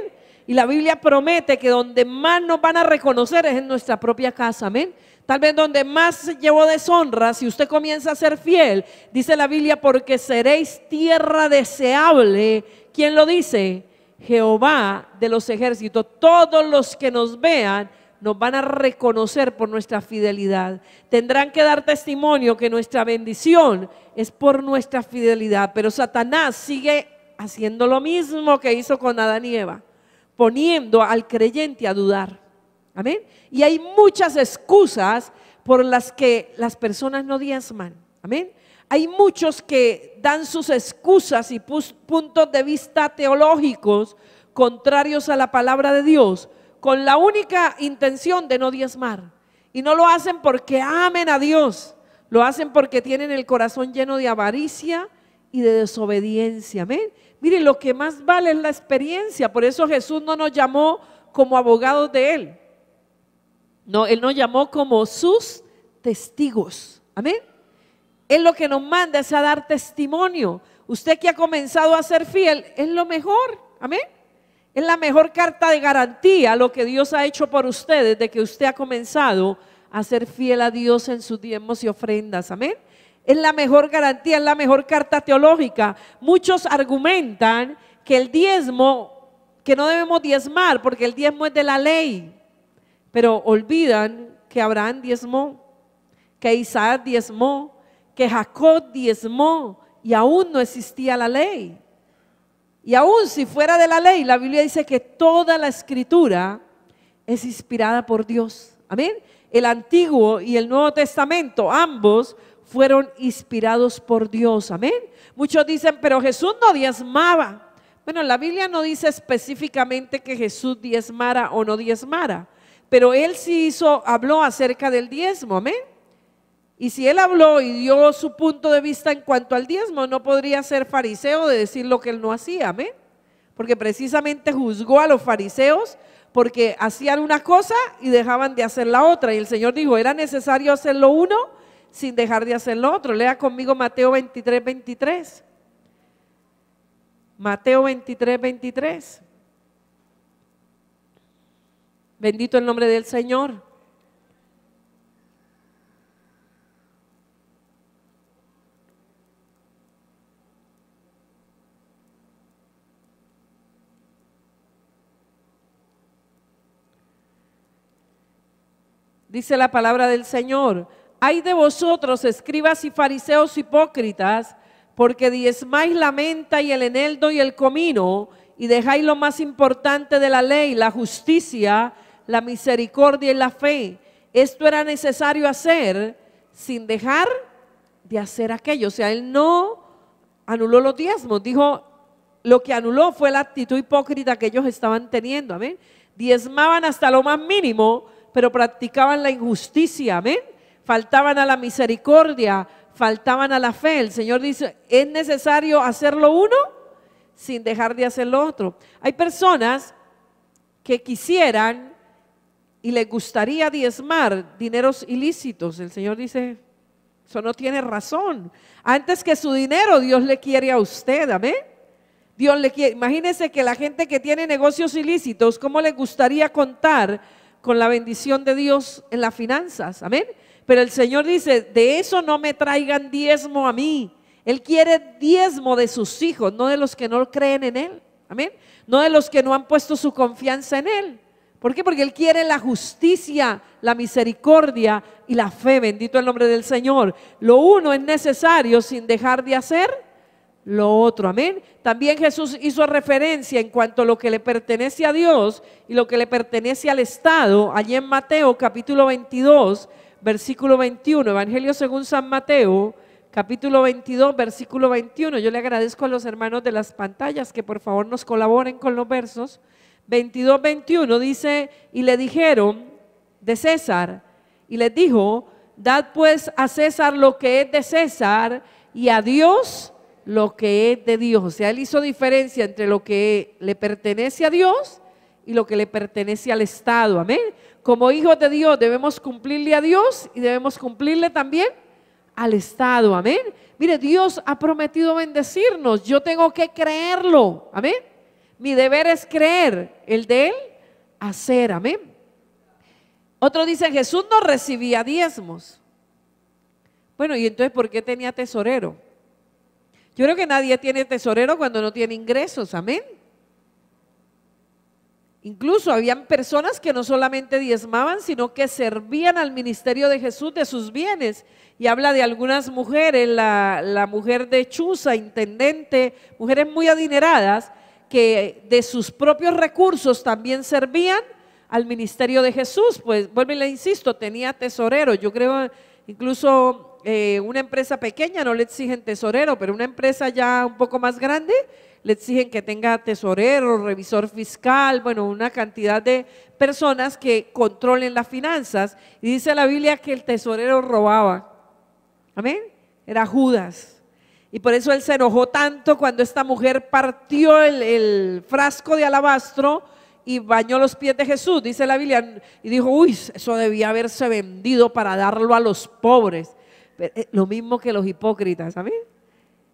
Speaker 1: Y la Biblia promete que donde más nos van a reconocer es en nuestra propia casa, amén. Tal vez donde más se llevó deshonra, si usted comienza a ser fiel, dice la Biblia, porque seréis tierra deseable. ¿Quién lo dice? Jehová de los ejércitos. Todos los que nos vean nos van a reconocer por nuestra fidelidad. Tendrán que dar testimonio que nuestra bendición es por nuestra fidelidad. Pero Satanás sigue haciendo lo mismo que hizo con Adán y Eva, poniendo al creyente a dudar. Amén. Y hay muchas excusas por las que las personas no diezman. Amén. Hay muchos que dan sus excusas y puntos de vista teológicos contrarios a la palabra de Dios, con la única intención de no diezmar. Y no lo hacen porque amen a Dios, lo hacen porque tienen el corazón lleno de avaricia y de desobediencia. Amén. Mire, lo que más vale es la experiencia. Por eso Jesús no nos llamó como abogados de Él. No, Él nos llamó como sus testigos. Amén. Él lo que nos manda es a dar testimonio. Usted que ha comenzado a ser fiel, es lo mejor. Amén. Es la mejor carta de garantía lo que Dios ha hecho por usted desde que usted ha comenzado a ser fiel a Dios en sus diezmos y ofrendas. Amén. Es la mejor garantía, es la mejor carta teológica. Muchos argumentan que el diezmo, que no debemos diezmar porque el diezmo es de la ley, pero olvidan que Abraham diezmó, que Isaac diezmó, que Jacob diezmó y aún no existía la ley. Y aún si fuera de la ley, la Biblia dice que toda la escritura es inspirada por Dios. Amén. El Antiguo y el Nuevo Testamento, ambos fueron inspirados por Dios. Amén. Muchos dicen, pero Jesús no diezmaba. Bueno, la Biblia no dice específicamente que Jesús diezmara o no diezmara, pero Él sí habló acerca del diezmo. Amén. Y si Él habló y dio su punto de vista en cuanto al diezmo, no podría ser fariseo de decir lo que Él no hacía. Amén. Porque precisamente juzgó a los fariseos porque hacían una cosa y dejaban de hacer la otra. Y el Señor dijo, era necesario hacer lo uno sin dejar de hacer lo otro. Lea conmigo Mateo 23, 23. Mateo 23, 23. Bendito el nombre del Señor. Dice la palabra del Señor: ay de vosotros, escribas y fariseos hipócritas, porque diezmáis la menta y el eneldo y el comino, y dejáis lo más importante de la ley, la justicia, la misericordia y la fe. Esto era necesario hacer sin dejar de hacer aquello. O sea, Él no anuló los diezmos, dijo, lo que anuló fue la actitud hipócrita que ellos estaban teniendo. Amén. Diezmaban hasta lo más mínimo, pero practicaban la injusticia. Amén. Faltaban a la misericordia, faltaban a la fe. El Señor dice, es necesario hacer lo uno sin dejar de hacer lo otro. Hay personas que quisieran y les gustaría diezmar dineros ilícitos. El Señor dice, eso no tiene razón. Antes que su dinero, Dios le quiere a usted. Amén. Dios le quiere. Imagínense que la gente que tiene negocios ilícitos, ¿cómo les gustaría contar con la bendición de Dios en las finanzas? Amén. Pero el Señor dice, de eso no me traigan diezmo a mí. Él quiere diezmo de sus hijos, no de los que no creen en Él. Amén. No de los que no han puesto su confianza en Él. ¿Por qué? Porque Él quiere la justicia, la misericordia y la fe. Bendito el nombre del Señor. Lo uno es necesario sin dejar de hacer lo otro. Amén. También Jesús hizo referencia en cuanto a lo que le pertenece a Dios y lo que le pertenece al Estado. Allí en Mateo capítulo 22, versículo 21. Evangelio según San Mateo, capítulo 22, versículo 21. Yo le agradezco a los hermanos de las pantallas que por favor nos colaboren con los versos. 22, 21 dice, y le dijeron de César, y les dijo, dad pues a César lo que es de César y a Dios lo que es de Dios. O sea, él hizo diferencia entre lo que le pertenece a Dios y lo que le pertenece al Estado, amén. Como hijos de Dios debemos cumplirle a Dios y debemos cumplirle también al Estado, amén. Mire, Dios ha prometido bendecirnos, yo tengo que creerlo, amén. Mi deber es creer, el de Él, hacer, amén. Otro dice, Jesús no recibía diezmos. Bueno, ¿y entonces por qué tenía tesorero? Yo creo que nadie tiene tesorero cuando no tiene ingresos, amén. Incluso habían personas que no solamente diezmaban, sino que servían al ministerio de Jesús de sus bienes. Y habla de algunas mujeres, la mujer de Chuza, intendente, mujeres muy adineradas, que de sus propios recursos también servían al ministerio de Jesús. Pues vuelvo y le insisto, tenía tesorero. Yo creo incluso una empresa pequeña no le exigen tesorero, pero una empresa ya un poco más grande le exigen que tenga tesorero, revisor fiscal, bueno, una cantidad de personas que controlen las finanzas. Y dice la Biblia que el tesorero robaba, amén, era Judas. Y por eso él se enojó tanto cuando esta mujer partió el frasco de alabastro y bañó los pies de Jesús, dice la Biblia, y dijo, uy, eso debía haberse vendido para darlo a los pobres. Lo mismo que los hipócritas, amén.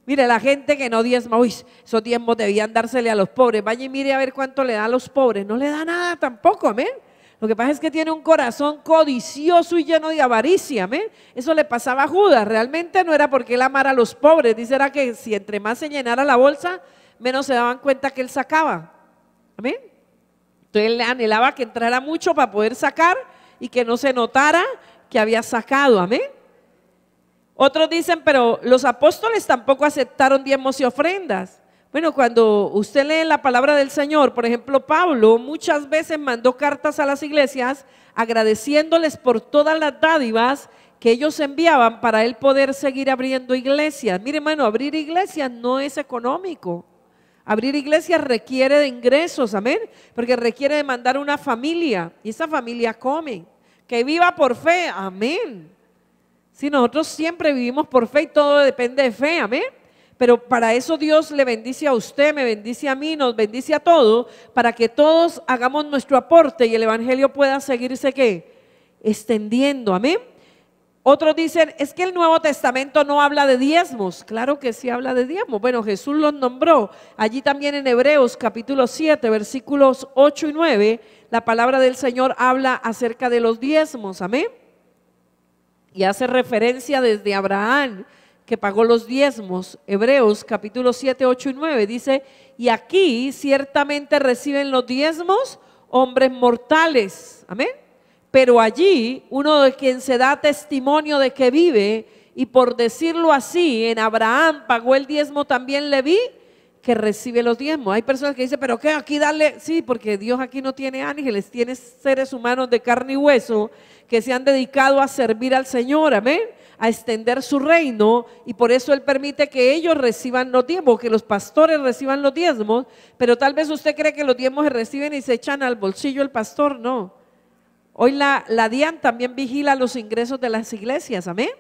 Speaker 1: Mire, la gente que no diezma, uy, esos diezmos debían dársele a los pobres. Vaya y mire a ver cuánto le da a los pobres. No le da nada tampoco, amén. Lo que pasa es que tiene un corazón codicioso y lleno de avaricia, amén. Eso le pasaba a Judas. Realmente no era porque él amara a los pobres. Dice era que si entre más se llenara la bolsa, menos se daban cuenta que él sacaba, amén. Entonces él anhelaba que entrara mucho para poder sacar y que no se notara que había sacado, amén. Otros dicen, pero los apóstoles tampoco aceptaron diezmos y ofrendas. Bueno, cuando usted lee la palabra del Señor, por ejemplo, Pablo muchas veces mandó cartas a las iglesias agradeciéndoles por todas las dádivas que ellos enviaban para él poder seguir abriendo iglesias. Mire, hermano, abrir iglesias no es económico. Abrir iglesias requiere de ingresos, amén, porque requiere de mandar una familia y esa familia come. Que viva por fe, amén. Si nosotros siempre vivimos por fe y todo depende de fe, amén. Pero para eso Dios le bendice a usted, me bendice a mí, nos bendice a todos, para que todos hagamos nuestro aporte y el evangelio pueda seguirse ¿qué? Extendiendo, amén. Otros dicen, es que el Nuevo Testamento no habla de diezmos. Claro que sí habla de diezmos. Bueno, Jesús los nombró. Allí también en Hebreos capítulo 7, versículos 8 y 9, la palabra del Señor habla acerca de los diezmos, amén. Y hace referencia desde Abraham, que pagó los diezmos. Hebreos capítulo 7, 8 y 9 dice, y aquí ciertamente reciben los diezmos hombres mortales, amén. Pero allí uno de quien se da testimonio de que vive, y por decirlo así, en Abraham pagó el diezmo también Leví, que recibe los diezmos. Hay personas que dicen, pero ¿qué? Aquí darle, sí, porque Dios aquí no tiene ángeles, tiene seres humanos de carne y hueso que se han dedicado a servir al Señor, amén, a extender su reino, y por eso Él permite que ellos reciban los diezmos, que los pastores reciban los diezmos. Pero tal vez usted cree que los diezmos se reciben y se echan al bolsillo el pastor, no. Hoy la DIAN también vigila los ingresos de las iglesias, amén.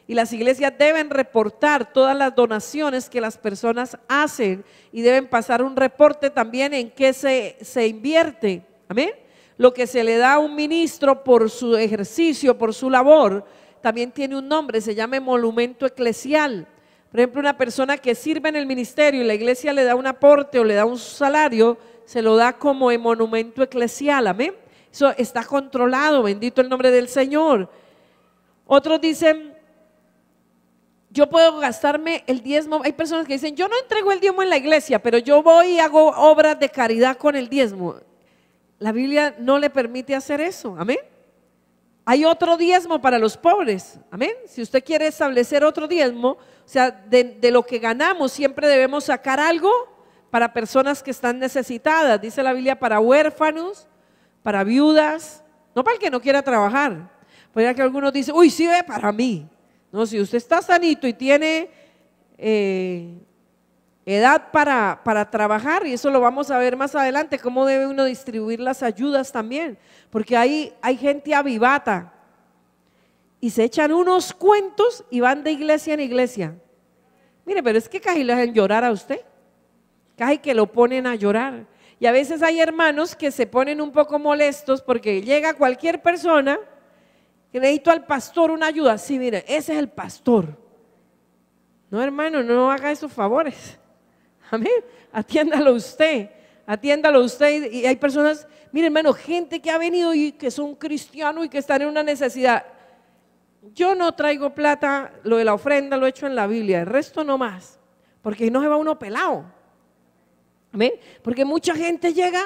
Speaker 1: Y las iglesias deben reportar todas las donaciones que las personas hacen y deben pasar un reporte también en qué se invierte, amén. Lo que se le da a un ministro por su ejercicio, por su labor, también tiene un nombre, se llama emolumento eclesial. Por ejemplo, una persona que sirve en el ministerio y la iglesia le da un aporte o le da un salario, se lo da como emolumento eclesial, amén. Eso está controlado, bendito el nombre del Señor. Otros dicen, yo puedo gastarme el diezmo. Hay personas que dicen, yo no entrego el diezmo en la iglesia, pero yo voy y hago obras de caridad con el diezmo. La Biblia no le permite hacer eso, amén. Hay otro diezmo para los pobres, amén. Si usted quiere establecer otro diezmo, o sea, de lo que ganamos siempre debemos sacar algo para personas que están necesitadas. Dice la Biblia, para huérfanos, para viudas, no para el que no quiera trabajar. Porque que algunos dicen, uy, sí, para mí. No, si usted está sanito y tiene edad para trabajar, y eso lo vamos a ver más adelante, cómo debe uno distribuir las ayudas también, porque hay gente avivata y se echan unos cuentos y van de iglesia en iglesia. Mire, pero es que casi le hacen llorar a usted, casi que lo ponen a llorar. Y a veces hay hermanos que se ponen un poco molestos porque llega cualquier persona que necesito al pastor una ayuda. Sí, mire, ese es el pastor. No, hermano, no haga esos favores. Amén. Atiéndalo usted. Y hay personas, mire, hermano, gente que ha venido y que son cristianos y que están en una necesidad. Yo no traigo plata, lo de la ofrenda lo he hecho en la Biblia, el resto no más, porque no se va uno pelado. Amén. Porque mucha gente llega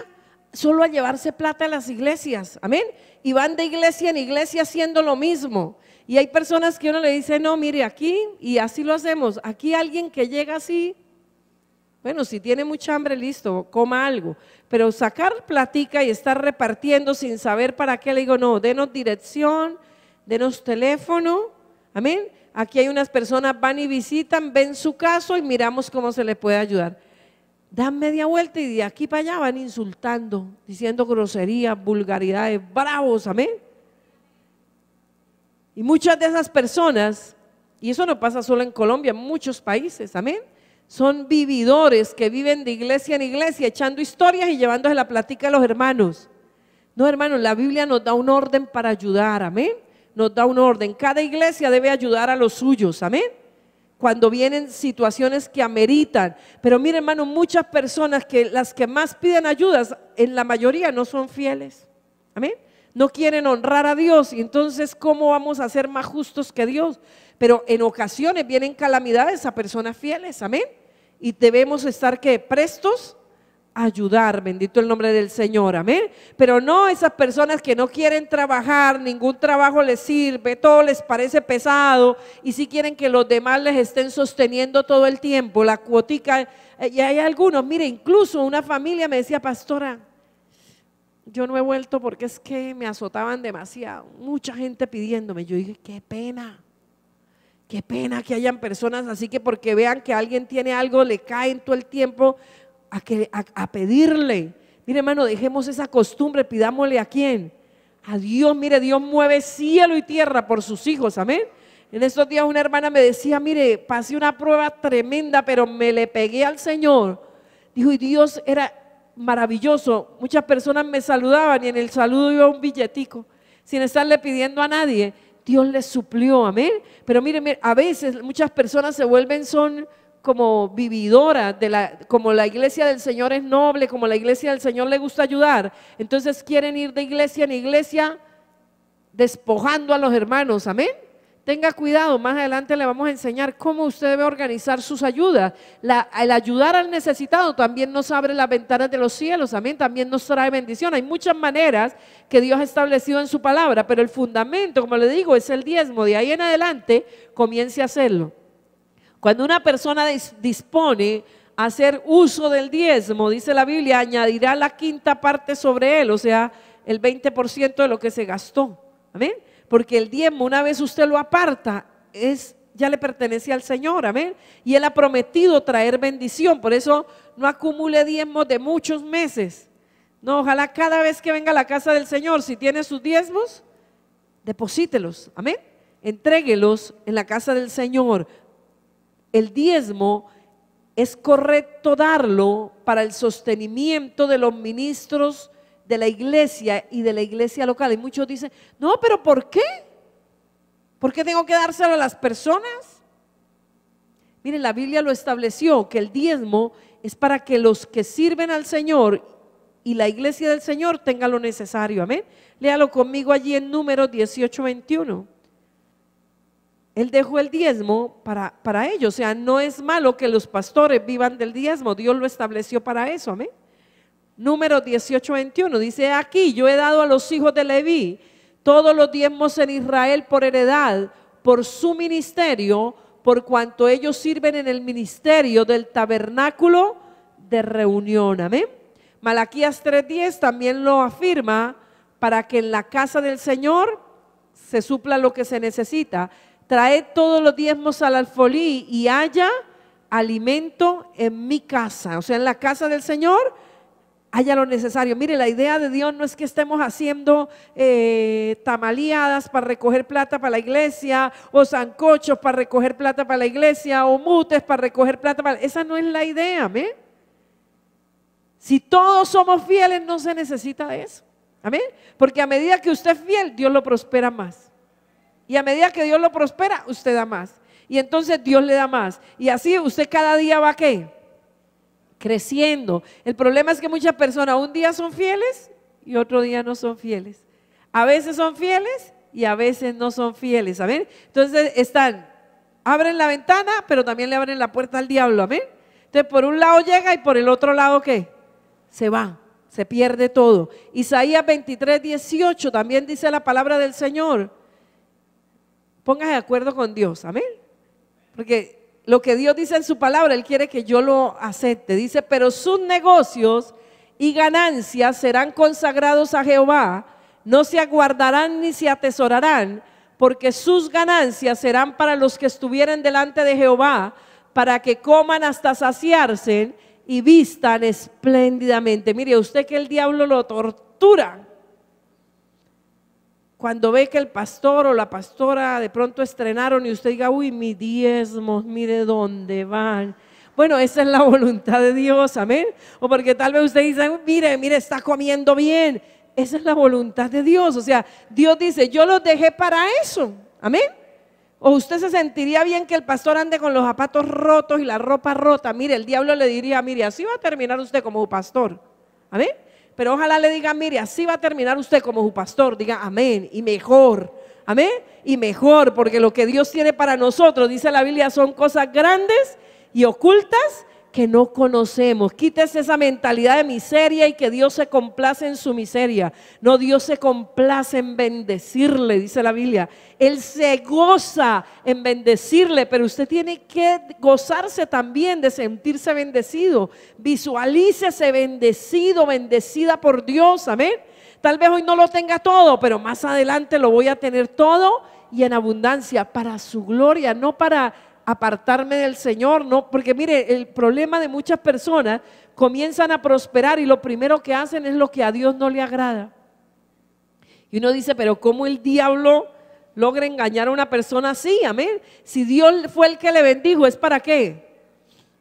Speaker 1: solo a llevarse plata a las iglesias. Amén. Y van de iglesia en iglesia haciendo lo mismo. Y hay personas que uno le dice, no, mire aquí, y así lo hacemos. Aquí alguien que llega así, bueno, si tiene mucha hambre, listo, coma algo. Pero sacar platica y estar repartiendo sin saber para qué, le digo, no, denos dirección, denos teléfono. Amén. Aquí hay unas personas, van y visitan, ven su caso y miramos cómo se le puede ayudar. Dan media vuelta y de aquí para allá van insultando, diciendo groserías, vulgaridades, bravos, amén. Y muchas de esas personas, y eso no pasa solo en Colombia, en muchos países, amén, son vividores que viven de iglesia en iglesia, echando historias y llevándose la plática a los hermanos. No, hermanos, la Biblia nos da un orden para ayudar, amén. Nos da un orden. Cada iglesia debe ayudar a los suyos, amén. Cuando vienen situaciones que ameritan. Pero mire, hermano, muchas personas que las que más piden ayudas, en la mayoría no son fieles. Amén. No quieren honrar a Dios. Y entonces, ¿cómo vamos a ser más justos que Dios? Pero en ocasiones vienen calamidades a personas fieles. Amén. Y debemos estar ¿qué? Prestos a ayudar. Bendito el nombre del Señor. Amén. Pero no esas personas que no quieren trabajar, ningún trabajo les sirve, todo les parece pesado y si quieren que los demás les estén sosteniendo todo el tiempo, la cuotica. Y hay algunos, mire, incluso una familia me decía, pastora, yo no he vuelto porque es que me azotaban demasiado, mucha gente pidiéndome. Yo dije, qué pena que hayan personas así que porque vean que alguien tiene algo le caen todo el tiempo a pedirle. Mire, hermano, dejemos esa costumbre, pidámosle ¿a quién? A Dios. Mire, Dios mueve cielo y tierra por sus hijos, amén. En estos días una hermana me decía, mire, pasé una prueba tremenda, pero me le pegué al Señor. Dijo, y Dios era maravilloso. Muchas personas me saludaban y en el saludo iba un billetico, sin estarle pidiendo a nadie. Dios les suplió, amén. Pero mire, a veces muchas personas se vuelven, son como vividoras, como la iglesia del Señor es noble, como la iglesia del Señor le gusta ayudar, entonces quieren ir de iglesia en iglesia despojando a los hermanos, amén. Tenga cuidado, más adelante le vamos a enseñar cómo usted debe organizar sus ayudas. El ayudar al necesitado también nos abre las ventanas de los cielos, amén, también nos trae bendición. Hay muchas maneras que Dios ha establecido en su palabra, pero el fundamento, como le digo, es el diezmo. De ahí en adelante comience a hacerlo. Cuando una persona dispone a hacer uso del diezmo, dice la Biblia, añadirá la quinta parte sobre él, o sea, el 20% de lo que se gastó. Amén. Porque el diezmo, una vez usted lo aparta, ya le pertenece al Señor, amén. Y Él ha prometido traer bendición, por eso no acumule diezmos de muchos meses. No, ojalá cada vez que venga a la casa del Señor, si tiene sus diezmos, deposítelos, amén. Entréguelos en la casa del Señor. El diezmo es correcto darlo para el sostenimiento de los ministros de la iglesia y de la iglesia local. Y muchos dicen, no, pero ¿por qué? ¿Por qué tengo que dárselo a las personas? Miren, la Biblia lo estableció, que el diezmo es para que los que sirven al Señor y la iglesia del Señor tengan lo necesario, amén. Léalo conmigo allí en Números 18:21. Él dejó el diezmo para ellos, o sea, no es malo que los pastores vivan del diezmo, Dios lo estableció para eso, amén. Números 18:21 dice, aquí yo he dado a los hijos de Leví todos los diezmos en Israel por heredad, por su ministerio, por cuanto ellos sirven en el ministerio del tabernáculo de reunión, amén. Malaquías 3:10 también lo afirma, para que en la casa del Señor se supla lo que se necesita. traed todos los diezmos al alfolí y haya alimento en mi casa. O sea, en la casa del Señor haya lo necesario. Mire, la idea de Dios no es que estemos haciendo tamaleadas para recoger plata para la iglesia, o sancochos para recoger plata para la iglesia, o mutes para recoger plata para... Esa no es la idea, ¿amén? Si todos somos fieles, no se necesita de eso, ¿amén? Porque a medida que usted es fiel, Dios lo prospera más. Y a medida que Dios lo prospera, usted da más. Y entonces Dios le da más. Y así usted cada día va, ¿qué? Creciendo. El problema es que muchas personas un día son fieles y otro día no son fieles. A veces son fieles y a veces no son fieles, ¿amén? Entonces abren la ventana, pero también le abren la puerta al diablo, ¿amén? Entonces por un lado llega y por el otro lado, ¿qué? Se va, se pierde todo. Isaías 23:18 también dice la palabra del Señor. Póngase de acuerdo con Dios, ¿amén? Porque lo que Dios dice en su palabra, Él quiere que yo lo acepte. Dice, pero sus negocios y ganancias serán consagrados a Jehová, no se aguardarán ni se atesorarán, porque sus ganancias serán para los que estuvieren delante de Jehová, para que coman hasta saciarse y vistan espléndidamente. Mire, usted que el diablo lo tortura. Cuando ve que el pastor o la pastora de pronto estrenaron y usted diga, uy, mis diezmos, mire dónde van. Bueno, esa es la voluntad de Dios, amén. O porque tal vez usted dice, mire, está comiendo bien. Esa es la voluntad de Dios. O sea, Dios dice, yo los dejé para eso, amén. O usted se sentiría bien que el pastor ande con los zapatos rotos y la ropa rota. Mire, el diablo le diría, mire, así va a terminar usted como pastor, amén. Pero ojalá le diga, mire, así va a terminar usted como su pastor. Diga amén, y mejor, amén, y mejor, porque lo que Dios tiene para nosotros, dice la Biblia, son cosas grandes y ocultas que no conocemos. Quítese esa mentalidad de miseria y que Dios se complace en su miseria. No, Dios se complace en bendecirle, dice la Biblia. Él se goza en bendecirle, pero usted tiene que gozarse también de sentirse bendecido. Visualícese bendecido, bendecida por Dios, amén. Tal vez hoy no lo tenga todo, pero más adelante lo voy a tener todo y en abundancia para su gloria, no para apartarme del Señor, no, porque mire, el problema de muchas personas comienzan a prosperar y lo primero que hacen es lo que a Dios no le agrada. Y uno dice, pero ¿cómo el diablo logra engañar a una persona así? Amén. Si Dios fue el que le bendijo, ¿es para qué?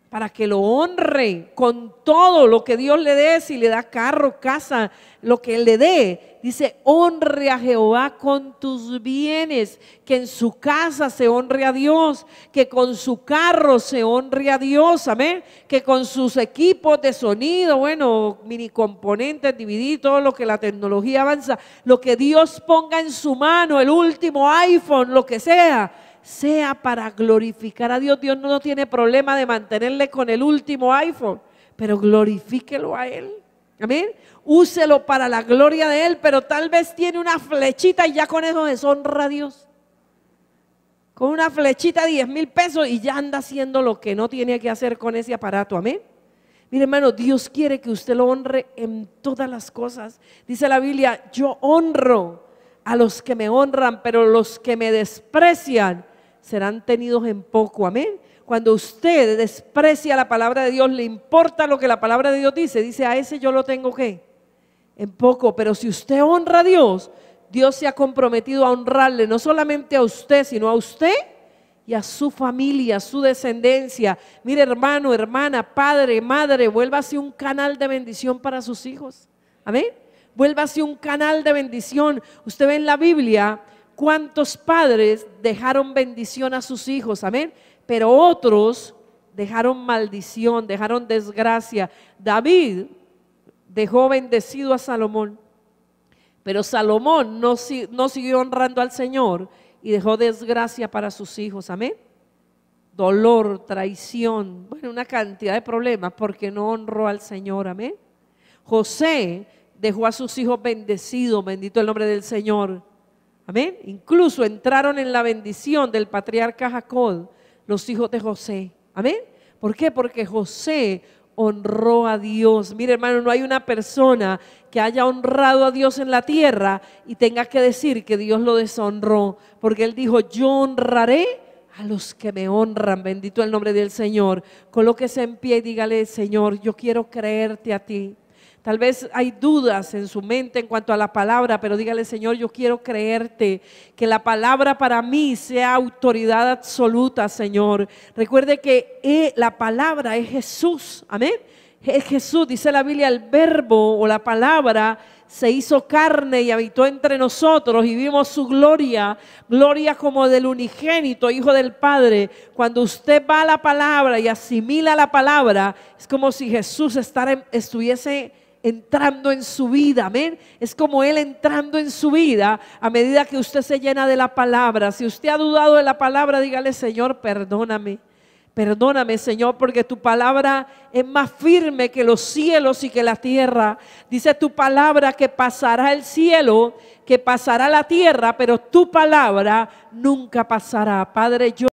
Speaker 1: Para que lo honre con todo lo que Dios le dé, si le da carro, casa, lo que le dé. Dice, honre a Jehová con tus bienes, que en su casa se honre a Dios, que con su carro se honre a Dios, amén, que con sus equipos de sonido, bueno, mini componentes, DVD, todo lo que la tecnología avanza, lo que Dios ponga en su mano, el último iPhone, lo que sea para glorificar a Dios. Dios no tiene problema de mantenerle con el último iPhone, pero glorifíquelo a Él, amén. Úselo para la gloria de Él, pero tal vez tiene una flechita y ya con eso deshonra a Dios. Con una flechita de 10,000 pesos y ya anda haciendo lo que no tiene que hacer con ese aparato, amén. Mire, hermano, Dios quiere que usted lo honre en todas las cosas. Dice la Biblia, yo honro a los que me honran, pero los que me desprecian serán tenidos en poco, amén. Cuando usted desprecia la palabra de Dios, le importa lo que la palabra de Dios dice, a ese yo lo tengo que en poco. Pero si usted honra a Dios, Dios se ha comprometido a honrarle, no solamente a usted, sino a usted y a su familia, a su descendencia. Mire, hermano, hermana, padre, madre, vuélvase un canal de bendición para sus hijos, amén. Vuélvase un canal de bendición. Usted ve en la Biblia cuántos padres dejaron bendición a sus hijos, amén, pero otros dejaron maldición, dejaron desgracia. David dejó bendecido a Salomón, pero Salomón no siguió honrando al Señor y dejó desgracia para sus hijos, amén. Dolor, traición, bueno, una cantidad de problemas porque no honró al Señor, amén. José dejó a sus hijos bendecidos, bendito el nombre del Señor, amén. Incluso entraron en la bendición del patriarca Jacob, los hijos de José, amén. ¿Por qué? Porque José honró a Dios. Mire, hermano, no hay una persona que haya honrado a Dios en la tierra y tenga que decir que Dios lo deshonró, porque Él dijo, yo honraré a los que me honran. Bendito el nombre del Señor. Colóquese en pie y dígale, Señor, yo quiero creerte a ti. Tal vez hay dudas en su mente en cuanto a la palabra, pero dígale, Señor, yo quiero creerte, que la palabra para mí sea autoridad absoluta, Señor. Recuerde que la palabra es Jesús, amén. Es Jesús, dice la Biblia, el verbo o la palabra se hizo carne y habitó entre nosotros y vimos su gloria, gloria como del unigénito, Hijo del Padre. Cuando usted va a la palabra y asimila la palabra, es como si Jesús estuviese entrando en su vida, amén. Es como Él entrando en su vida a medida que usted se llena de la palabra. Si usted ha dudado de la palabra, dígale, Señor, perdóname. Perdóname, Señor, porque tu palabra es más firme que los cielos y que la tierra. Dice tu palabra que pasará el cielo, que pasará la tierra, pero tu palabra nunca pasará. Padre, yo